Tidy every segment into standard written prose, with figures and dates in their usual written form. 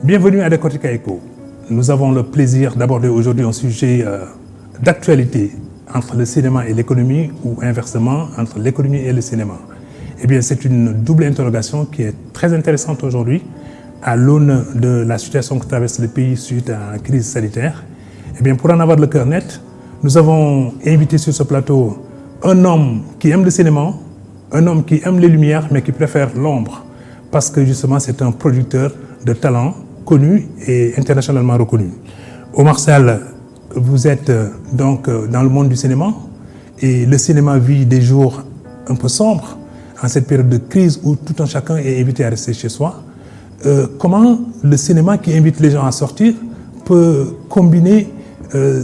Bienvenue à Décortica Eco. Nous avons le plaisir d'aborder aujourd'hui un sujet d'actualité entre le cinéma et l'économie ou inversement entre l'économie et le cinéma. Eh bien, c'est une double interrogation qui est très intéressante aujourd'hui à l'aune de la situation que traverse le pays suite à la crise sanitaire. Eh bien, pour en avoir le cœur net, nous avons invité sur ce plateau un homme qui aime le cinéma, un homme qui aime les lumières mais qui préfère l'ombre parce que justement c'est un producteur de talent connu et internationalement reconnu. Omar Sall, vous êtes donc dans le monde du cinéma et le cinéma vit des jours un peu sombres en cette période de crise où tout un chacun est invité à rester chez soi. Comment le cinéma qui invite les gens à sortir peut combiner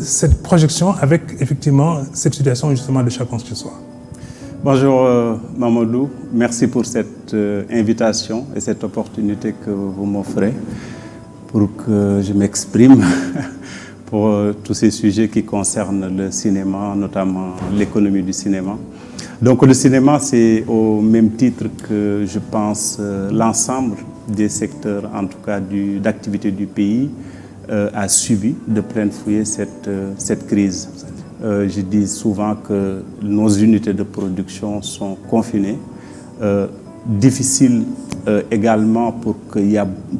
cette projection avec effectivement cette situation justement de chacun chez soi? Bonjour Mamadou, merci pour cette invitation et cette opportunité que vous m'offrez pour que je m'exprime pour tous ces sujets qui concernent le cinéma, notamment l'économie du cinéma. Donc le cinéma, c'est au même titre que je pense l'ensemble des secteurs, en tout cas d'activité du pays, a subi de plein fouet cette crise. Je dis souvent que nos unités de production sont confinées. Difficile également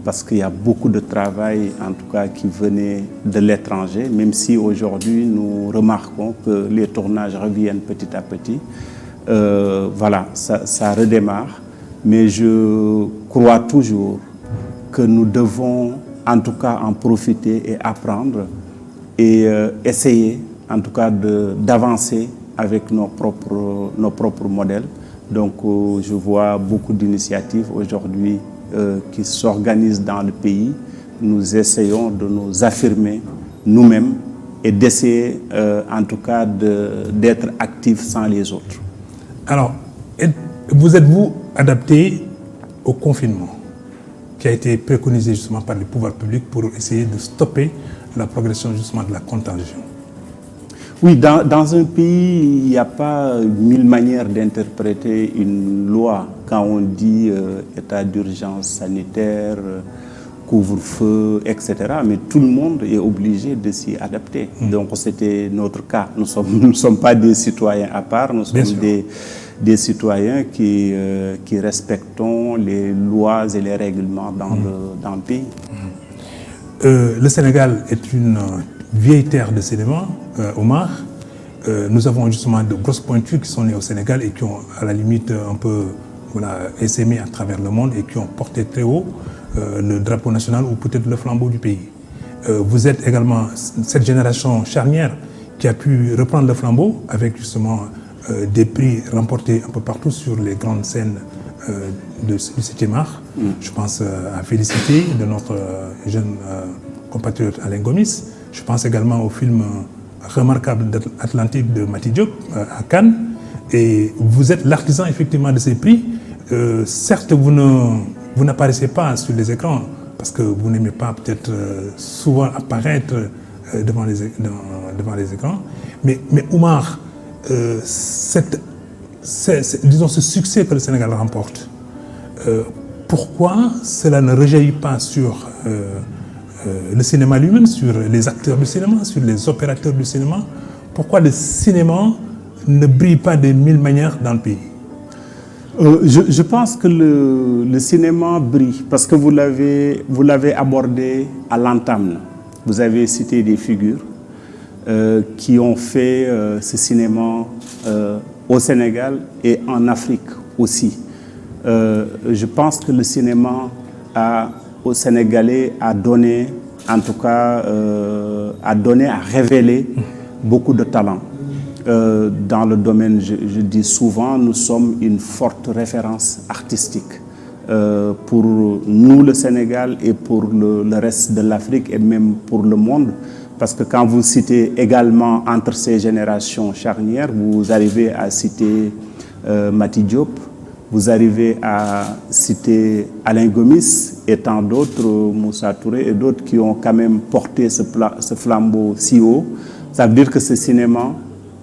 parce qu'il y a beaucoup de travail, en tout cas, qui venait de l'étranger, même si aujourd'hui nous remarquons que les tournages reviennent petit à petit. Voilà, ça redémarre. Mais je crois toujours que nous devons, en tout cas, en profiter et apprendre et essayer, en tout cas, d'avancer avec nos propres modèles. Donc, je vois beaucoup d'initiatives aujourd'hui qui s'organisent dans le pays. Nous essayons de nous affirmer nous-mêmes et d'essayer, en tout cas, d'être actifs sans les autres. Alors, vous êtes-vous adapté au confinement qui a été préconisé justement par les pouvoirs publics pour essayer de stopper la progression justement de la contagion? Oui, dans un pays, il n'y a pas mille manières d'interpréter une loi. Quand on dit état d'urgence sanitaire, couvre-feu, etc. Mais tout le monde est obligé de s'y adapter. Donc c'était notre cas. Nous ne sommes pas des citoyens à part, nous sommes des citoyens qui respectons les lois et les règlements dans le pays. Le Sénégal est une vieille terre de cinéma, Omar. Nous avons justement de grosses pointures qui sont nées au Sénégal et qui ont à la limite un peu essaimé à travers le monde et qui ont porté très haut le drapeau national ou peut-être le flambeau du pays. Vous êtes également cette génération charnière qui a pu reprendre le flambeau avec justement des prix remportés un peu partout sur les grandes scènes du 7e art. Je pense à Félicité de notre jeune compatriote Alain Gomis. Je pense également au film remarquable d'Atlantique de Mati Diop à Cannes. Et vous êtes l'artisan effectivement de ces prix. Certes, vous n'apparaissez pas sur les écrans parce que vous n'aimez pas peut-être souvent apparaître devant les écrans. Mais Omar, disons ce succès que le Sénégal remporte, pourquoi cela ne rejaillit pas sur le cinéma lui-même, sur les acteurs du cinéma, sur les opérateurs du cinéma? Pourquoi le cinéma ne brille pas de mille manières dans le pays? Je pense que le cinéma brille parce que vous l'avez abordé à l'entame. Vous avez cité des figures qui ont fait ce cinéma au Sénégal et en Afrique aussi. Je pense que le cinéma au Sénégalais a donné, en tout cas, a révélé beaucoup de talents. Dans le domaine, je dis souvent, nous sommes une forte référence artistique pour nous, le Sénégal, et pour le reste de l'Afrique et même pour le monde. Parce que quand vous citez également entre ces générations charnières, vous arrivez à citer Mati Diop, vous arrivez à citer Alain Gomis et tant d'autres, Moussa Touré et d'autres qui ont quand même porté ce flambeau si haut. Ça veut dire que ce cinéma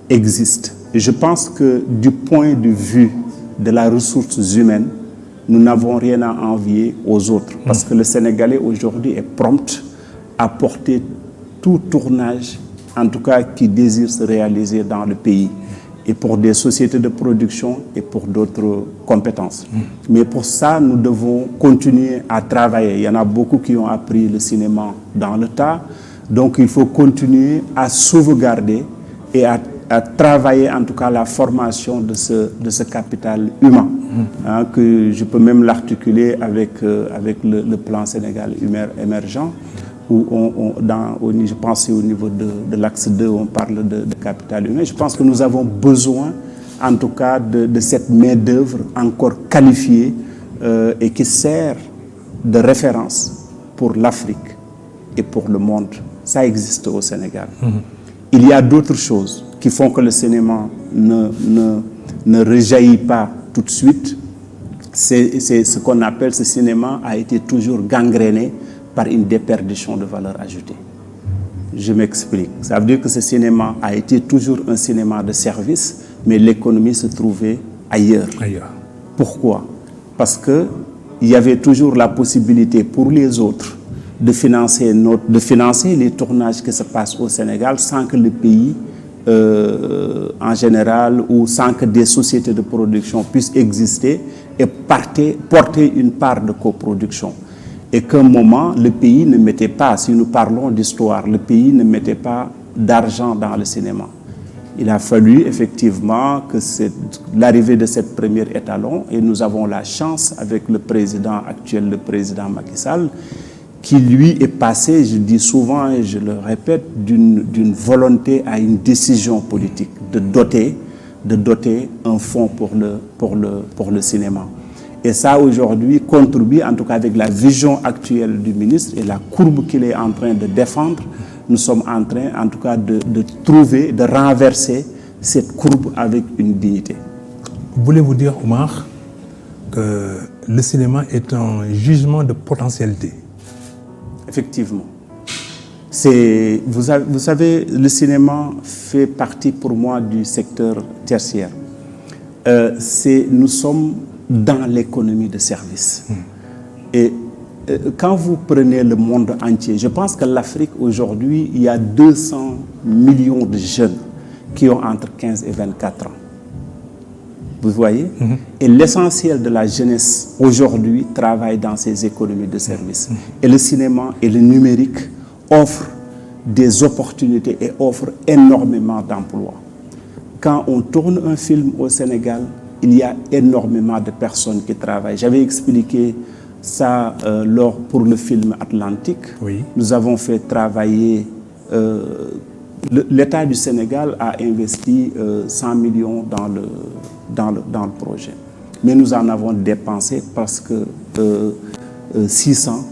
existe. Et je pense que du point de vue de la ressource humaine, nous n'avons rien à envier aux autres. Parce que le Sénégalais aujourd'hui est prompt à porter tout tournage, en tout cas qui désire se réaliser dans le pays, et pour des sociétés de production et pour d'autres compétences. Mais pour ça, nous devons continuer à travailler. Il y en a beaucoup qui ont appris le cinéma dans le tas, donc il faut continuer à sauvegarder et à travailler en tout cas la formation de ce capital humain, hein, que je peux même l'articuler avec le plan Sénégal émergent, où je pense au niveau de l'axe 2, on parle de capital humain. Je pense que nous avons besoin en tout cas de cette main-d'œuvre encore qualifiée et qui sert de référence pour l'Afrique et pour le monde. Ça existe au Sénégal. Il y a d'autres choses qui font que le cinéma ne rejaillit pas tout de suite. C'est ce qu'on appelle, ce cinéma a été toujours gangréné par une déperdition de valeur ajoutée. Je m'explique. Ça veut dire que ce cinéma a été toujours un cinéma de service, mais l'économie se trouvait ailleurs. Pourquoi? Parce qu'il y avait toujours la possibilité pour les autres de financer les tournages qui se passent au Sénégal sans que le pays en général ou sans que des sociétés de production puissent exister et porter une part de coproduction. Et qu'à un moment, le pays ne mettait pas, si nous parlons d'histoire, le pays ne mettait pas d'argent dans le cinéma. Il a fallu effectivement que l'arrivée de cette première étalon, et nous avons la chance avec le président actuel, le président Macky Sall, qui lui est passé, je dis souvent et je le répète, d'une volonté à une décision politique, de doter un fonds pour le cinéma. Et ça aujourd'hui contribue, en tout cas avec la vision actuelle du ministre et la courbe qu'il est en train de défendre, nous sommes en train en tout cas de trouver, de renverser cette courbe avec une dignité. Voulez-vous dire, Oumar, que le cinéma est un jugement de potentialité? Effectivement. Vous savez, le cinéma fait partie pour moi du secteur tertiaire. Nous sommes dans l'économie de service. Et quand vous prenez le monde entier, je pense que l'Afrique aujourd'hui, il y a 200 millions de jeunes qui ont entre 15 et 24 ans. Vous voyez? Et l'essentiel de la jeunesse aujourd'hui travaille dans ces économies de service. Et le cinéma et le numérique offrent des opportunités et offrent énormément d'emplois. Quand on tourne un film au Sénégal, il y a énormément de personnes qui travaillent. J'avais expliqué ça pour le film Atlantique. Oui. Nous avons fait travailler... L'État du Sénégal a investi 100 millions dans le projet. Mais nous en avons dépensé presque 600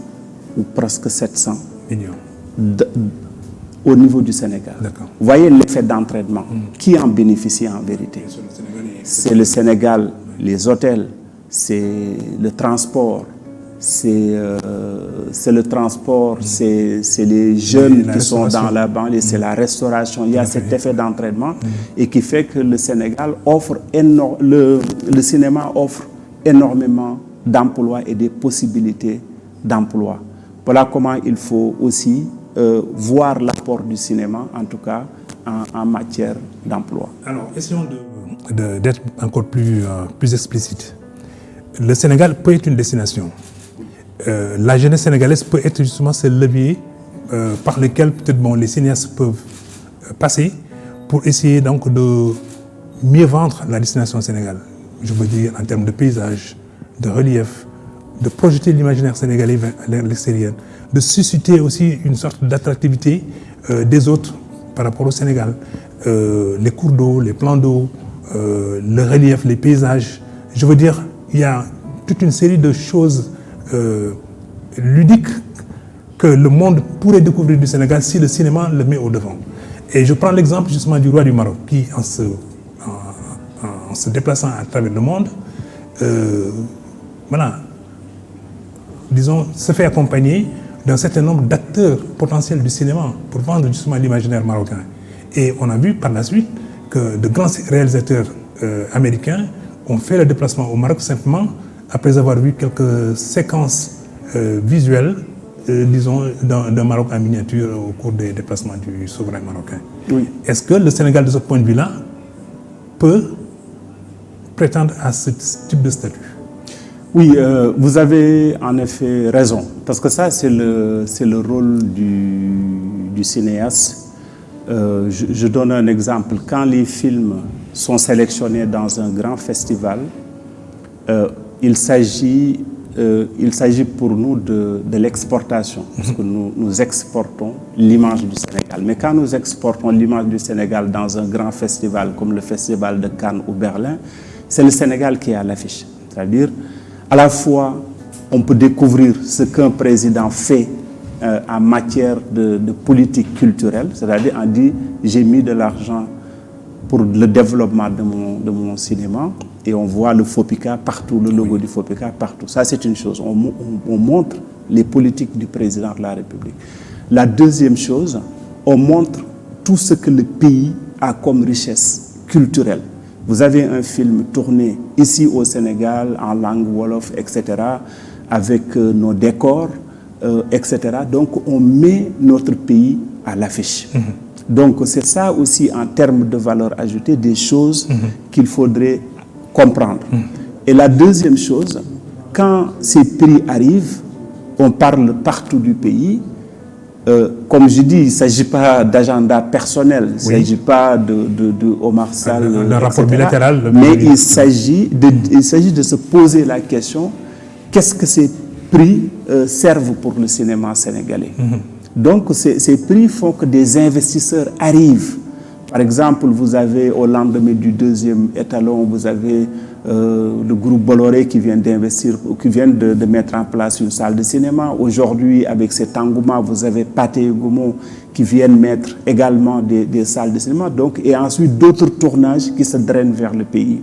ou presque 700 millions au niveau du Sénégal. Vous voyez l'effet d'entraînement. Qui en bénéficie en vérité? C'est le Sénégal, les hôtels, c'est le transport, c'est les jeunes qui sont dans la banlieue, c'est la restauration. Il y a cet effet d'entraînement et qui fait que le Sénégal offre le cinéma offre énormément d'emplois et des possibilités d'emploi. Voilà comment il faut aussi voir l'apport du cinéma, en tout cas en matière d'emploi. Alors, essayons d'être encore plus explicite. Le Sénégal peut être une destination. La jeunesse sénégalaise peut être justement ce levier par lequel peut-être les cinéastes peuvent passer pour essayer donc de mieux vendre la destination Sénégal. Je veux dire en termes de paysage, de relief, de projeter l'imaginaire sénégalais vers l'extérieur, de susciter aussi une sorte d'attractivité des autres par rapport au Sénégal. Les cours d'eau, les plans d'eau, le relief, les paysages. Je veux dire, il y a toute une série de choses ludiques que le monde pourrait découvrir du Sénégal si le cinéma le met au devant. Et je prends l'exemple justement du roi du Maroc qui, en se déplaçant à travers le monde, disons, se fait accompagner d'un certain nombre d'acteurs potentiels du cinéma pour vendre justement l'imaginaire marocain. Et on a vu par la suite que de grands réalisateurs américains ont fait le déplacement au Maroc simplement après avoir vu quelques séquences visuelles, disons, d'un Maroc en miniature au cours des déplacements du souverain marocain. Oui. Est-ce que le Sénégal, de ce point de vue-là, peut prétendre à ce type de statut? Oui, vous avez en effet raison, parce que ça, c'est le rôle du cinéaste. Je donne un exemple. Quand les films sont sélectionnés dans un grand festival, il s'agit pour nous de l'exportation, parce que nous exportons l'image du Sénégal. Mais quand nous exportons l'image du Sénégal dans un grand festival, comme le festival de Cannes ou Berlin, c'est le Sénégal qui est à l'affiche. C'est-à-dire, à la fois, on peut découvrir ce qu'un président fait en matière de politique culturelle, c'est-à-dire on dit j'ai mis de l'argent pour le développement de mon cinéma et on voit le FOPICA partout, le logo du FOPICA partout. Ça, c'est une chose. On montre les politiques du président de la République. La deuxième chose, on montre tout ce que le pays a comme richesse culturelle. Vous avez un film tourné ici au Sénégal, en langue wolof, etc., avec nos décors, etc. Donc, on met notre pays à l'affiche. Donc, c'est ça aussi, en termes de valeur ajoutée, des choses qu'il faudrait comprendre. Et la deuxième chose, quand ces prix arrivent, on parle partout du pays. Comme je dis, il ne s'agit pas d'agenda personnel, il ne s'agit pas de Omar Sall, d'un rapport bilatéral. Mais il s'agit de se poser la question, qu'est-ce que ces prix servent pour le cinéma sénégalais? Donc ces prix font que des investisseurs arrivent. Par exemple, vous avez au lendemain du deuxième étalon, vous avez le groupe Bolloré qui vient d'investir, qui vient de mettre en place une salle de cinéma. Aujourd'hui, avec cet engouement, vous avez Pathé et Gaumont qui viennent mettre également des salles de cinéma. Donc, et ensuite, d'autres tournages qui se drainent vers le pays.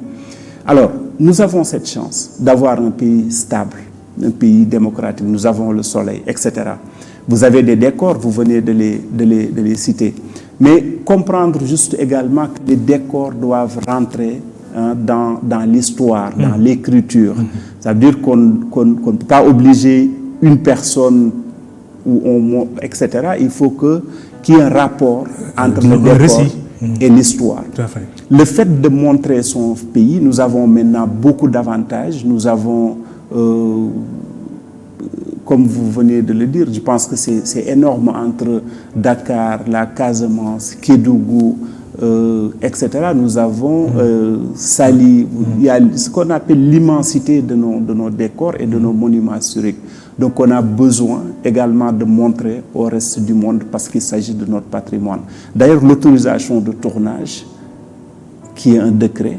Alors, nous avons cette chance d'avoir un pays stable, un pays démocratique. Nous avons le soleil, etc. Vous avez des décors, vous venez de les citer. Mais comprendre juste également que les décors doivent rentrer dans l'histoire, dans l'écriture. Ça veut dire qu'on ne peut pas obliger une personne, etc. Il faut qu'il y ait un rapport entre le décor et l'histoire. Le fait de montrer son pays, nous avons maintenant beaucoup d'avantages. Nous avons, comme vous venez de le dire, je pense que c'est énorme entre Dakar, la Casamance, Kédougou, etc. Nous avons Sali, il y a ce qu'on appelle l'immensité de nos décors et de nos monuments historiques. Donc on a besoin également de montrer au reste du monde parce qu'il s'agit de notre patrimoine. D'ailleurs, l'autorisation de tournage, qui est un décret,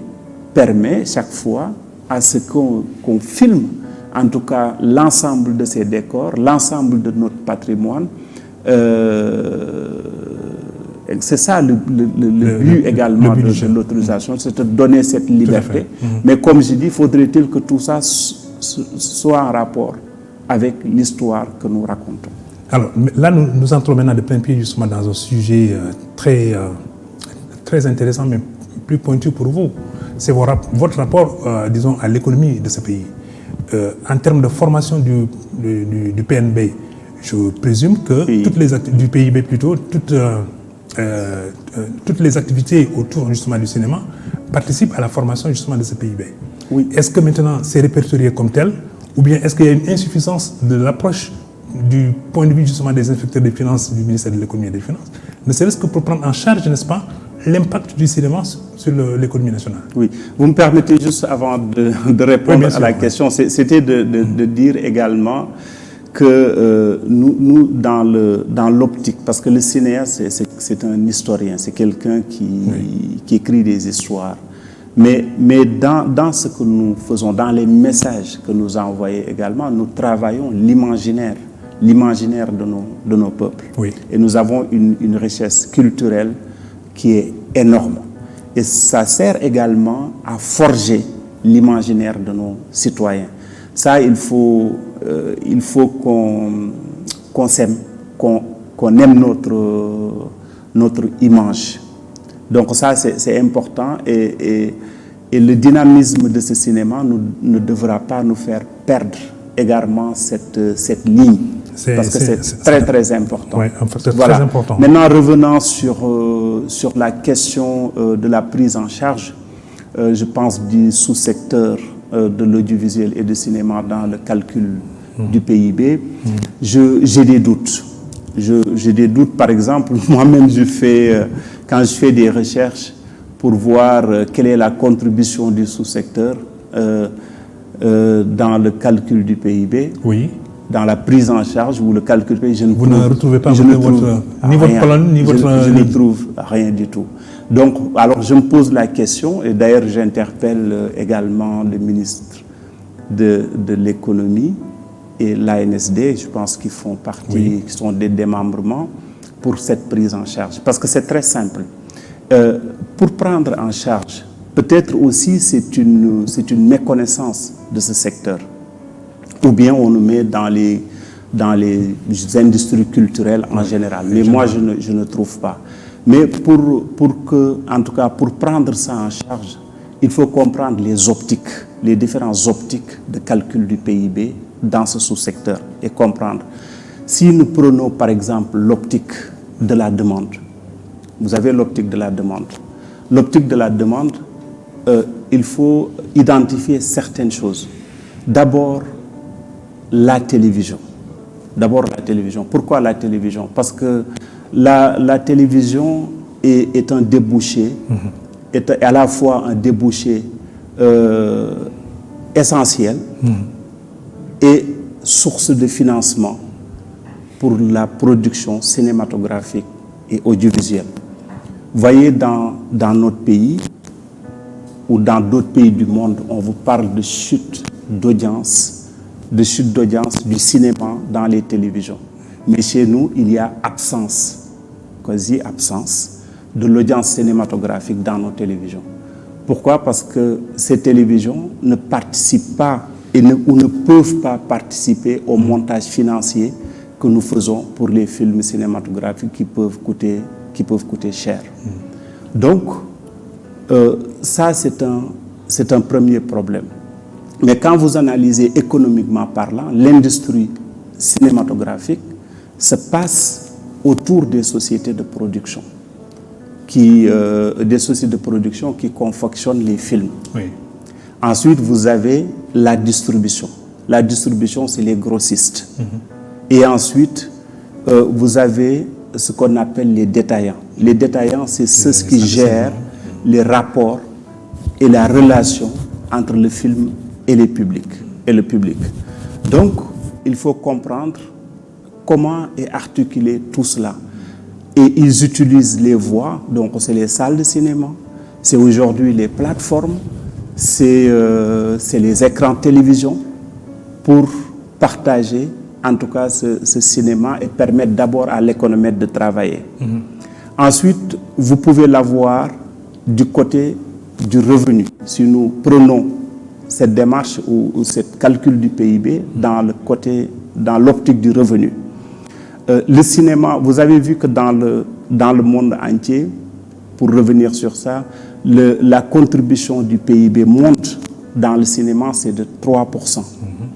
permet chaque fois à ce qu'on filme, en tout cas l'ensemble de ces décors, l'ensemble de notre patrimoine. C'est ça le but également de l'autorisation, c'est de donner cette liberté. Mais comme je dis, faudrait-il que tout ça soit en rapport avec l'histoire que nous racontons. Alors là, nous entrons maintenant de plein pied justement dans un sujet très intéressant, mais plus pointu pour vous. C'est votre rapport, disons, à l'économie de ce pays. En termes de formation du PNB, je présume que du PIB plutôt, toutes les activités autour justement du cinéma participent à la formation justement de ce PIB. Oui. Est-ce que maintenant c'est répertorié comme tel, ou bien est-ce qu'il y a une insuffisance de l'approche du point de vue justement des inspecteurs des finances du ministère de l'économie et des finances, ne serait-ce que pour prendre en charge, n'est-ce pas, l'impact du cinéma sur l'économie nationale? Oui. Vous me permettez juste avant de répondre à la question, c'était de dire également que nous dans l'optique, parce que le cinéaste, c'est un historien, c'est quelqu'un qui écrit des histoires. Mais dans ce que nous faisons, dans les messages que nous envoyons également, nous travaillons l'imaginaire de nos peuples. Oui. Et nous avons une richesse culturelle qui est énorme. Et ça sert également à forger l'imaginaire de nos citoyens. Ça, il faut qu'on s'aime, qu'on aime notre image. Donc ça, c'est important et Et le dynamisme de ce cinéma ne devra pas nous faire perdre également cette ligne. Parce que c'est très important. Oui, en fait, c'est voilà. très important. Maintenant, revenant sur la question de la prise en charge, je pense du sous-secteur de l'audiovisuel et du cinéma dans le calcul du PIB, j'ai des doutes. J'ai des doutes, par exemple, moi-même, quand je fais des recherches pour voir quelle est la contribution du sous-secteur dans le calcul du PIB, oui. Dans la prise en charge ou le calcul du PIB, Vous ne retrouvez pas ni votre colonne, ni votre... Je ne trouve rien du tout. Donc, alors je me pose la question, et d'ailleurs j'interpelle également le ministre de l'économie et l'ANSD, je pense qu'ils font partie, qui sont des démembrements pour cette prise en charge. Parce que c'est très simple. Pour prendre en charge, peut-être aussi c'est une méconnaissance de ce secteur. Ou bien on nous met dans les industries culturelles en général. Mais moi, je ne trouve pas. Mais en tout cas, pour prendre ça en charge, il faut comprendre les différentes optiques de calcul du PIB dans ce sous-secteur et comprendre. Si nous prenons par exemple l'optique de la demande, vous avez l'optique de la demande. L'optique de la demande, il faut identifier certaines choses. D'abord, la télévision. Pourquoi la télévision? Parce que la télévision est un débouché, est à la fois un débouché essentiel et source de financement pour la production cinématographique et audiovisuelle. Vous voyez, dans notre pays ou dans d'autres pays du monde, on vous parle de chute d'audience du cinéma dans les télévisions. Mais chez nous, il y a quasi absence de l'audience cinématographique dans nos télévisions. Pourquoi? Parce que ces télévisions ne participent pas ou ne peuvent pas participer au montage financier que nous faisons pour les films cinématographiques qui peuvent coûter cher. Donc, ça, c'est un premier problème. Mais quand vous analysez économiquement parlant, l'industrie cinématographique se passe autour des sociétés de production qui confectionnent les films. Oui. Ensuite, vous avez la distribution. La distribution, c'est les grossistes. Et ensuite, vous avez ce qu'on appelle les détaillants. Les détaillants, c'est ceux qui gèrent les rapports et la relation entre le film et le public. Donc, il faut comprendre comment est articulé tout cela. Et ils utilisent les voies, donc c'est les salles de cinéma, c'est aujourd'hui les plateformes, c'est les écrans de télévision pour partager en tout cas ce cinéma et permettre d'abord à l'économètre de travailler. Ensuite, vous pouvez l'avoir du côté du revenu. Si nous prenons cette démarche ou ce calcul du PIB dans l'optique du revenu. Le cinéma, vous avez vu que dans le monde entier, pour revenir sur ça, la contribution du PIB monte dans le cinéma, c'est de 3%.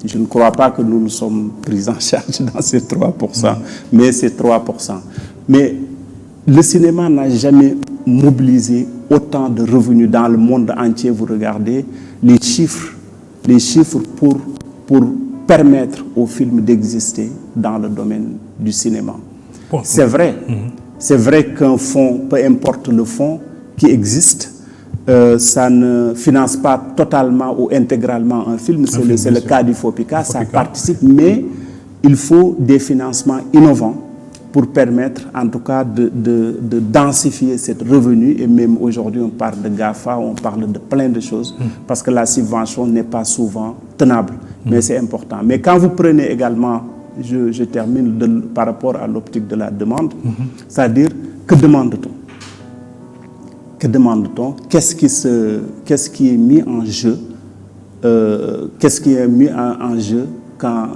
Je ne crois pas que nous sommes pris en charge dans ces 3%, mais c'est 3%. Mais le cinéma n'a jamais mobilisé autant de revenus dans le monde entier. Vous regardez les chiffres pour permettre aux films d'exister dans le domaine du cinéma. Bon, c'est vrai. C'est vrai qu'un fonds, peu importe le fonds qui existe, ça ne finance pas totalement ou intégralement un film. C'est le cas du FOPICA, ça participe, mais il faut des financements innovants pour permettre en tout cas de densifier cette revenu. Et même aujourd'hui, on parle de GAFA, on parle de plein de choses, parce que la subvention n'est pas souvent tenable, mais c'est important. Mais quand vous prenez également, je termine par rapport à l'optique de la demande, c'est-à-dire, que demande-t-on? Que demande-t-on? Qu'est-ce qui est mis en jeu? Qu'est-ce qui est mis en jeu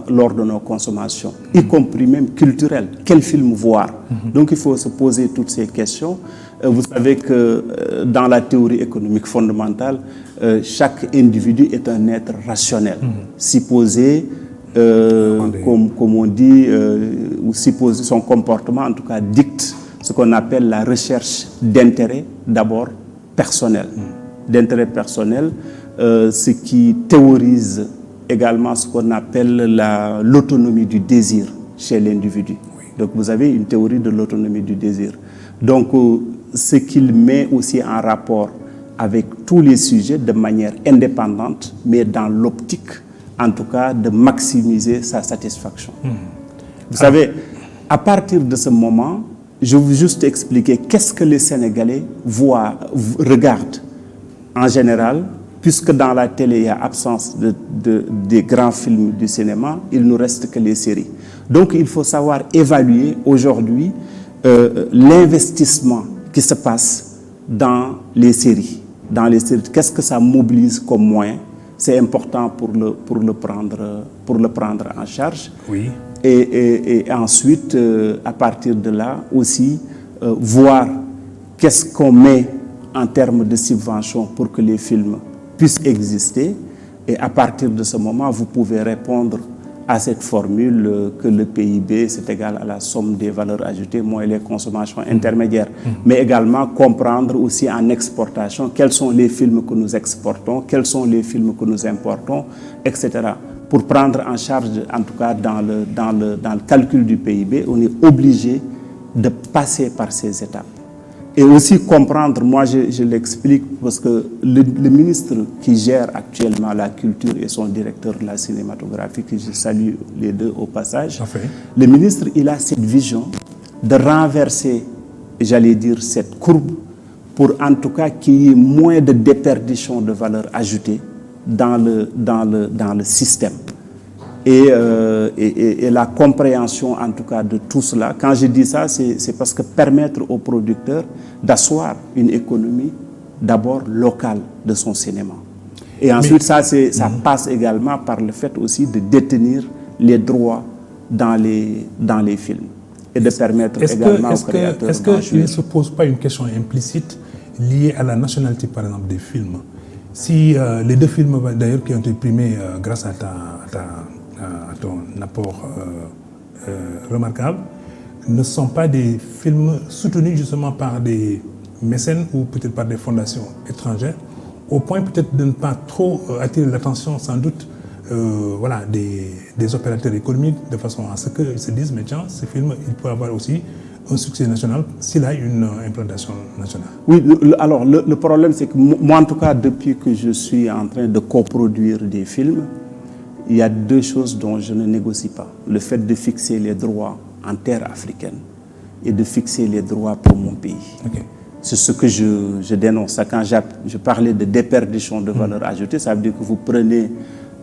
lors de nos consommations, y compris même culturelles. Quel film voir? Donc il faut se poser toutes ces questions. Vous savez que dans la théorie économique fondamentale, chaque individu est un être rationnel. Supposé, comme on dit, ou supposé son comportement en tout cas dicte ce qu'on appelle la recherche d'intérêt d'abord personnel. D'intérêt personnel, ce qui théorise également ce qu'on appelle l'autonomie du désir chez l'individu. Oui. Donc vous avez une théorie de l'autonomie du désir. Donc ce qu'il met aussi en rapport avec tous les sujets de manière indépendante, mais dans l'optique, en tout cas, de maximiser sa satisfaction. Vous savez, à partir de ce moment, je veux juste expliquer qu'est-ce que les Sénégalais regardent en général. Puisque dans la télé, il y a absence des grands films du cinéma, il ne nous reste que les séries. Donc, il faut savoir évaluer aujourd'hui l'investissement qui se passe dans les séries. Dans les séries, qu'est-ce que ça mobilise comme moyen? C'est important pour le prendre en charge. Oui. Et ensuite, à partir de là, aussi, voir qu'est-ce qu'on met en termes de subventions pour que les films puissent exister, et à partir de ce moment, vous pouvez répondre à cette formule que le PIB, c'est égal à la somme des valeurs ajoutées moins les consommations intermédiaires, mais également comprendre aussi en exportation quels sont les films que nous exportons, quels sont les films que nous importons, etc. Pour prendre en charge, en tout cas dans le calcul du PIB, on est obligé de passer par ces étapes. Et aussi comprendre, moi je l'explique parce que le ministre qui gère actuellement la culture et son directeur de la cinématographie, que je salue les deux au passage, le ministre, il a cette vision de renverser, j'allais dire, cette courbe pour en tout cas qu'il y ait moins de déperdition de valeur ajoutée dans le système. Et la compréhension en tout cas de tout cela. Quand je dis ça, c'est parce que permettre aux producteurs d'asseoir une économie d'abord locale de son cinéma. Et ensuite, ça passe également par le fait aussi de détenir les droits dans les films et de permettre également aux créateurs. Est-ce qu'il ne se pose pas une question implicite liée à la nationalité, par exemple, des films? Si les deux films d'ailleurs qui ont été primés grâce à ton apport remarquable, ne sont pas des films soutenus justement par des mécènes ou peut-être par des fondations étrangères, au point peut-être de ne pas trop attirer l'attention sans doute des opérateurs économiques, de façon à ce qu'ils se disent, mais tiens, ce film, il peut avoir aussi un succès national s'il a une implantation nationale. Oui, alors le problème c'est que moi en tout cas, depuis que je suis en train de coproduire des films, il y a deux choses dont je ne négocie pas. Le fait de fixer les droits en terre africaine et de fixer les droits pour mon pays. Okay. C'est ce que je dénonce. Quand je parlais de déperdition de valeur ajoutée, ça veut dire que vous prenez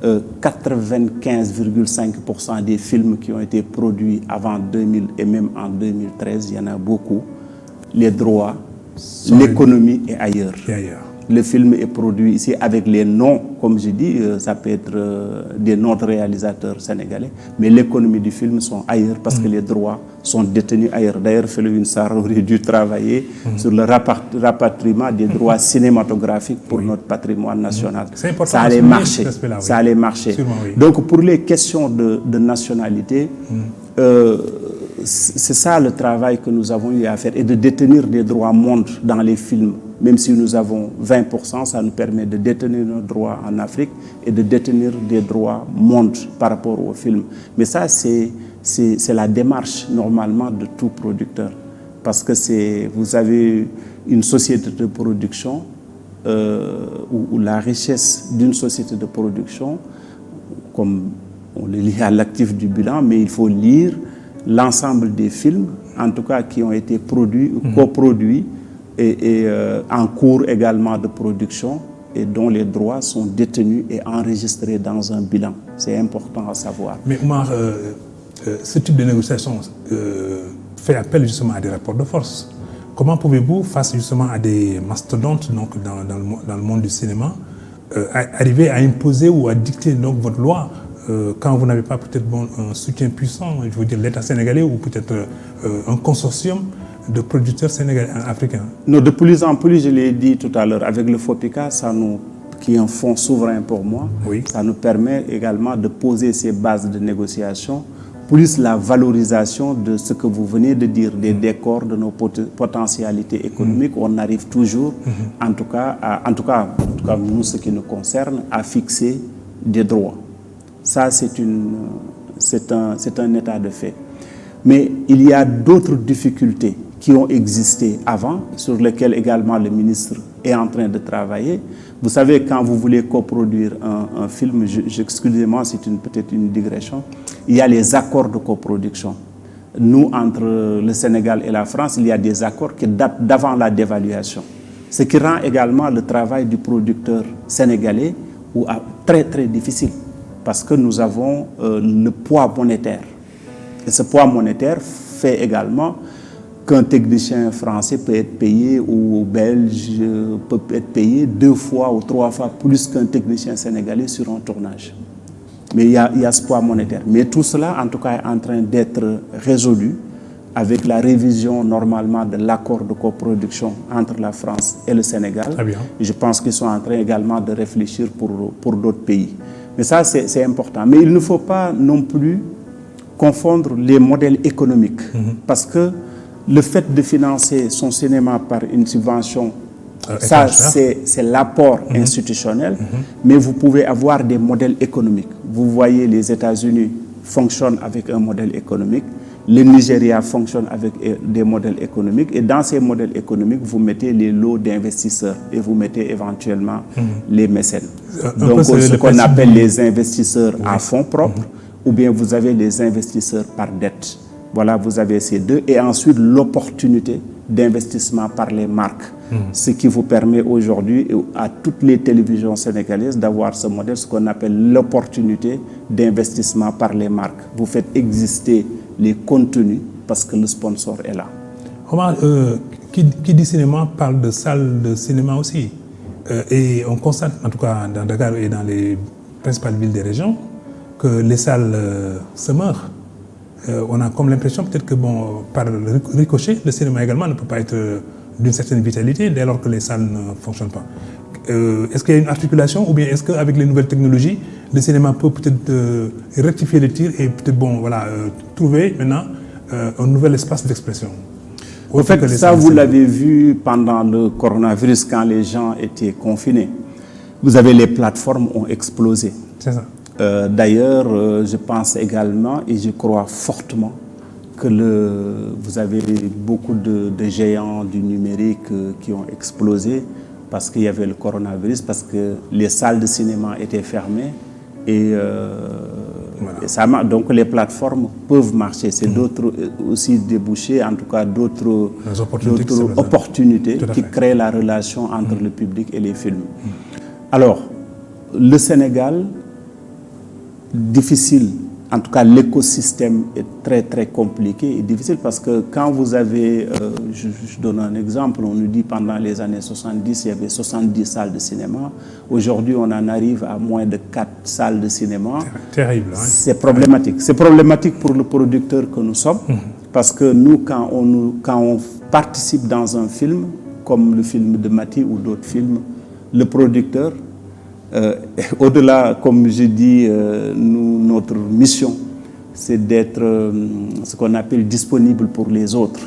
95,5% des films qui ont été produits avant 2000 et même en 2013, il y en a beaucoup. Les droits, l'économie est ailleurs. Le film est produit ici avec les noms, comme je dis, ça peut être des noms de réalisateurs sénégalais, mais l'économie du film sont ailleurs parce que les droits sont détenus ailleurs. D'ailleurs, Felwine Sarr aurait dû travailler sur le rapatriement des droits cinématographiques pour notre patrimoine national. Ça allait marcher. Ça allait marcher. Donc, pour les questions de nationalité, c'est ça le travail que nous avons eu à faire, et de détenir des droits monde dans les films. Même si nous avons 20%, ça nous permet de détenir nos droits en Afrique et de détenir des droits monde par rapport aux films. Mais ça, c'est la démarche normalement de tout producteur. Parce que vous avez une société de production où la richesse d'une société de production, comme on le lit à l'actif du bilan, mais il faut lire l'ensemble des films, en tout cas qui ont été produits ou coproduits, et en cours également de production, et dont les droits sont détenus et enregistrés dans un bilan. C'est important à savoir. Mais Oumar, ce type de négociation fait appel justement à des rapports de force. Comment pouvez-vous, face justement à des mastodontes donc, dans le monde du cinéma, arriver à imposer ou à dicter donc, votre loi quand vous n'avez pas peut-être un soutien puissant, je veux dire l'État sénégalais ou peut-être un consortium de producteurs sénégalais africains? Non, de plus en plus, je l'ai dit tout à l'heure, avec le FOPICA, qui est un fonds souverain pour moi, oui. Ça nous permet également de poser ces bases de négociation, plus la valorisation de ce que vous venez de dire, des décors, de nos potentialités économiques. On arrive toujours, en tout cas, nous, ce qui nous concerne, à fixer des droits. Ça, c'est un état de fait. Mais il y a d'autres difficultés qui ont existé avant, sur lesquelles également le ministre est en train de travailler. Vous savez, quand vous voulez coproduire un film, excusez-moi, c'est peut-être une digression, il y a les accords de coproduction. Nous, entre le Sénégal et la France, il y a des accords qui datent d'avant la dévaluation. Ce qui rend également le travail du producteur sénégalais très, très difficile, parce que nous avons le poids monétaire. Et ce poids monétaire fait également qu'un technicien français peut être payé ou belge peut être payé 2 fois ou 3 fois plus qu'un technicien sénégalais sur un tournage. Mais il y a ce poids monétaire. Mais tout cela, en tout cas, est en train d'être résolu avec la révision normalement de l'accord de coproduction entre la France et le Sénégal. Très bien. Et je pense qu'ils sont en train également de réfléchir pour d'autres pays. Mais ça, c'est important. Mais il ne faut pas non plus confondre les modèles économiques. Parce que le fait de financer son cinéma par une subvention, ça c'est l'apport institutionnel, mais vous pouvez avoir des modèles économiques. Vous voyez, les États-Unis fonctionnent avec un modèle économique, le Nigeria fonctionne avec des modèles économiques, et dans ces modèles économiques, vous mettez les lots d'investisseurs et vous mettez éventuellement les mécènes. Donc ce qu'on appelle les investisseurs à fonds propres, ou bien vous avez les investisseurs par dette. Voilà, vous avez ces deux. Et ensuite, l'opportunité d'investissement par les marques. Ce qui vous permet aujourd'hui à toutes les télévisions sénégalaises d'avoir ce modèle, ce qu'on appelle l'opportunité d'investissement par les marques. Vous faites exister les contenus parce que le sponsor est là. Omar, qui dit cinéma parle de salles de cinéma aussi. Et on constate, en tout cas dans Dakar et dans les principales villes des régions, que les salles se meurent. On a comme l'impression peut-être que par ricochet, le cinéma également ne peut pas être d'une certaine vitalité dès lors que les salles ne fonctionnent pas. Est-ce qu'il y a une articulation ou bien est-ce qu'avec les nouvelles technologies, le cinéma peut peut-être rectifier le tir et peut-être trouver maintenant un nouvel espace d'expression? En fait, ça vous l'avez vu pendant le coronavirus quand les gens étaient confinés. Vous avez les plateformes ont explosé. C'est ça. D'ailleurs, je pense également et je crois fortement que vous avez beaucoup de géants du numérique qui ont explosé parce qu'il y avait le coronavirus, parce que les salles de cinéma étaient fermées et donc les plateformes peuvent marcher. C'est d'autres aussi débouchés, en tout cas d'autres opportunités qui créent la relation entre le public et les films. Alors, le Sénégal, difficile, en tout cas l'écosystème est très très compliqué et difficile parce que quand vous avez, je donne un exemple, on nous dit pendant les années 70 il y avait 70 salles de cinéma, aujourd'hui on en arrive à moins de 4 salles de cinéma. Terrible. Hein? C'est problématique. C'est problématique pour le producteur que nous sommes parce que nous quand on participe dans un film comme le film de Mati ou d'autres films, le producteur, au-delà, comme je dis, notre mission, c'est d'être ce qu'on appelle disponible pour les autres.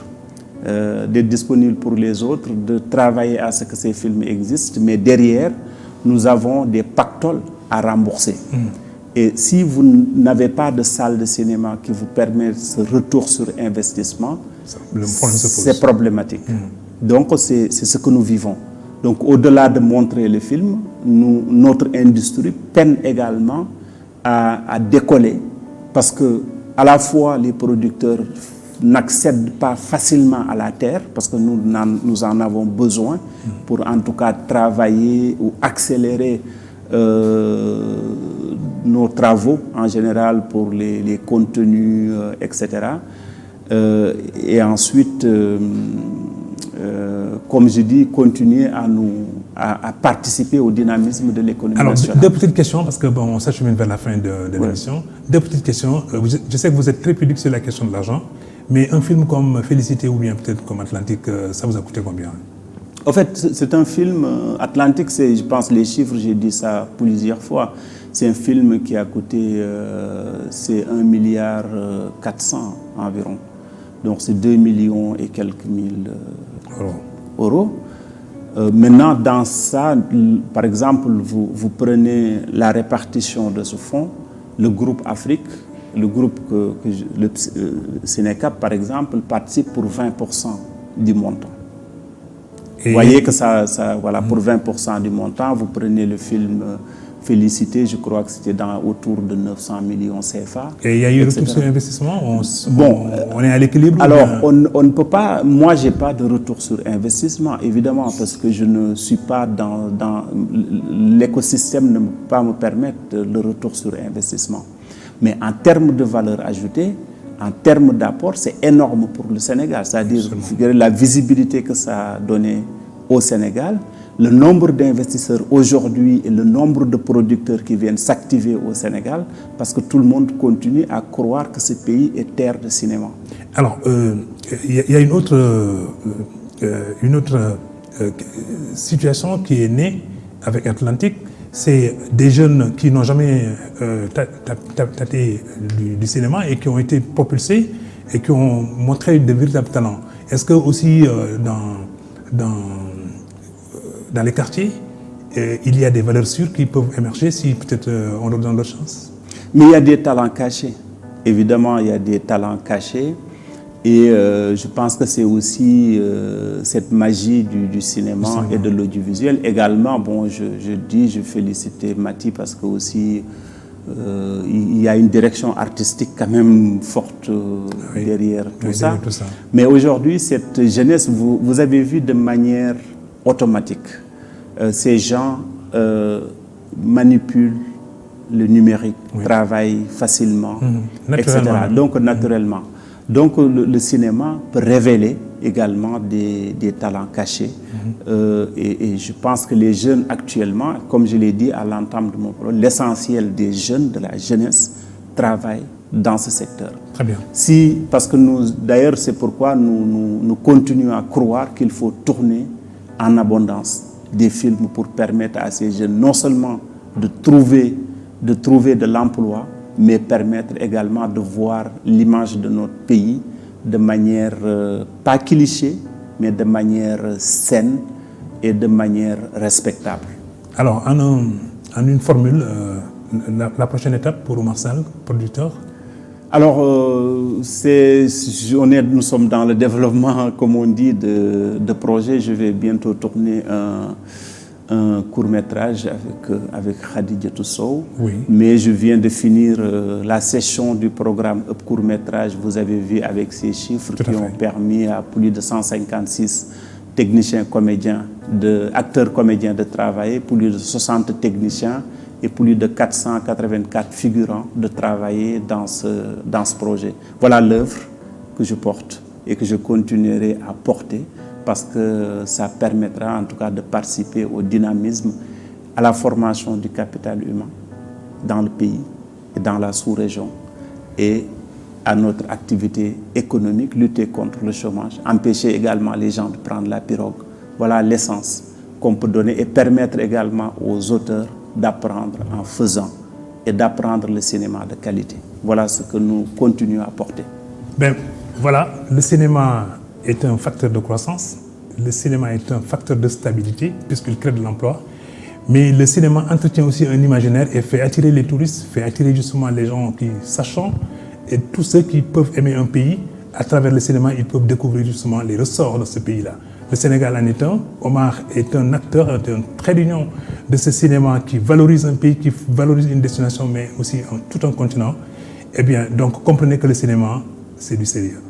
D'être disponible pour les autres, de travailler à ce que ces films existent, mais derrière, nous avons des pactoles à rembourser. Et si vous n'avez pas de salle de cinéma qui vous permet ce retour sur investissement, c'est problématique. Donc, c'est ce que nous vivons. Donc, au-delà de montrer le film, notre industrie peine également à décoller parce que, à la fois, les producteurs n'accèdent pas facilement à la terre parce que nous en avons besoin pour, en tout cas, travailler ou accélérer nos travaux en général pour les contenus, etc. Et ensuite, comme je dis, continuer à participer au dynamisme de l'économie nationale. Deux petites questions, parce que bon, on s'achemine vers la fin de l'émission. Deux petites questions. Je sais que vous êtes très pudique sur la question de l'argent, mais un film comme Félicité ou bien peut-être comme Atlantique, ça vous a coûté combien? En fait, c'est un film, Atlantique, je pense les chiffres, j'ai dit ça plusieurs fois. C'est un film qui a coûté, c'est 1,4 milliard environ. Donc c'est 2 millions et quelques mille euros. Maintenant, dans ça, par exemple, vous prenez la répartition de ce fonds, le groupe Afrique, le groupe le Sénécap, par exemple, participe pour 20% du montant. Vous voyez que voilà, pour 20% du montant, vous prenez le film Félicité, je crois que c'était autour de 900 millions CFA. Et il y a eu retour sur investissement? On est à l'équilibre? Alors, on ne peut pas... Moi, je n'ai pas de retour sur investissement, évidemment, parce que je ne suis pas dans l'écosystème, ne peut pas me permettre le retour sur investissement. Mais en termes de valeur ajoutée, en termes d'apport, c'est énorme pour le Sénégal. C'est-à-dire la visibilité que ça a donné au Sénégal, le nombre d'investisseurs aujourd'hui et le nombre de producteurs qui viennent s'activer au Sénégal, parce que tout le monde continue à croire que ce pays est terre de cinéma. Alors, il y a une autre situation qui est née avec Atlantique. C'est des jeunes qui n'ont jamais tâté du cinéma et qui ont été propulsés et qui ont montré de véritables talents. Est-ce que aussi dans les quartiers, il y a des valeurs sûres qui peuvent émerger si peut-être on leur donne leur chance? Mais il y a des talents cachés. Évidemment, il y a des talents cachés. Et je pense que c'est aussi cette magie du cinéma et de l'audiovisuel. Également, bon, je félicite Mati parce que aussi il y a une direction artistique quand même forte derrière tout ça. Mais aujourd'hui, cette jeunesse, vous avez vu de manière automatique, ces gens manipulent le numérique, travaillent facilement, etc. Donc naturellement. Donc le cinéma peut révéler également des talents cachés. Et je pense que les jeunes actuellement, comme je l'ai dit à l'entame de mon propos, l'essentiel des jeunes, de la jeunesse, travaillent dans ce secteur. Très bien. Parce que d'ailleurs, c'est pourquoi nous continuons à croire qu'il faut tourner en abondance des films pour permettre à ces jeunes non seulement de trouver de l'emploi, mais permettre également de voir l'image de notre pays de manière, pas cliché, mais de manière saine et de manière respectable. Alors, en une formule, la prochaine étape pour Oumar Sall, producteur? Alors, nous sommes dans le développement, comme on dit, de projets. Je vais bientôt tourner un court-métrage avec Khadijatou Sow. Mais je viens de finir la session du programme Up court-métrage. Vous avez vu avec ces chiffres qui ont permis à plus de 156 techniciens comédiens, acteurs comédiens de travailler, plus de 60 techniciens et plus de 484 figurants de travailler dans ce projet. Voilà l'œuvre que je porte et que je continuerai à porter, parce que ça permettra en tout cas de participer au dynamisme, à la formation du capital humain dans le pays et dans la sous-région, et à notre activité économique, lutter contre le chômage, empêcher également les gens de prendre la pirogue. Voilà l'essence qu'on peut donner et permettre également aux auteurs d'apprendre en faisant et d'apprendre le cinéma de qualité. Voilà ce que nous continuons à porter. Ben, voilà, le cinéma est un facteur de croissance, le cinéma est un facteur de stabilité puisqu'il crée de l'emploi, mais le cinéma entretient aussi un imaginaire et fait attirer les touristes, fait attirer justement les gens qui sachant et tous ceux qui peuvent aimer un pays. À travers le cinéma, ils peuvent découvrir justement les ressorts de ce pays-là. Le Sénégal en est un. Omar est un acteur, est un trait d'union de ce cinéma qui valorise un pays, qui valorise une destination, mais aussi tout un continent. Eh bien, donc comprenez que le cinéma, c'est du sérieux.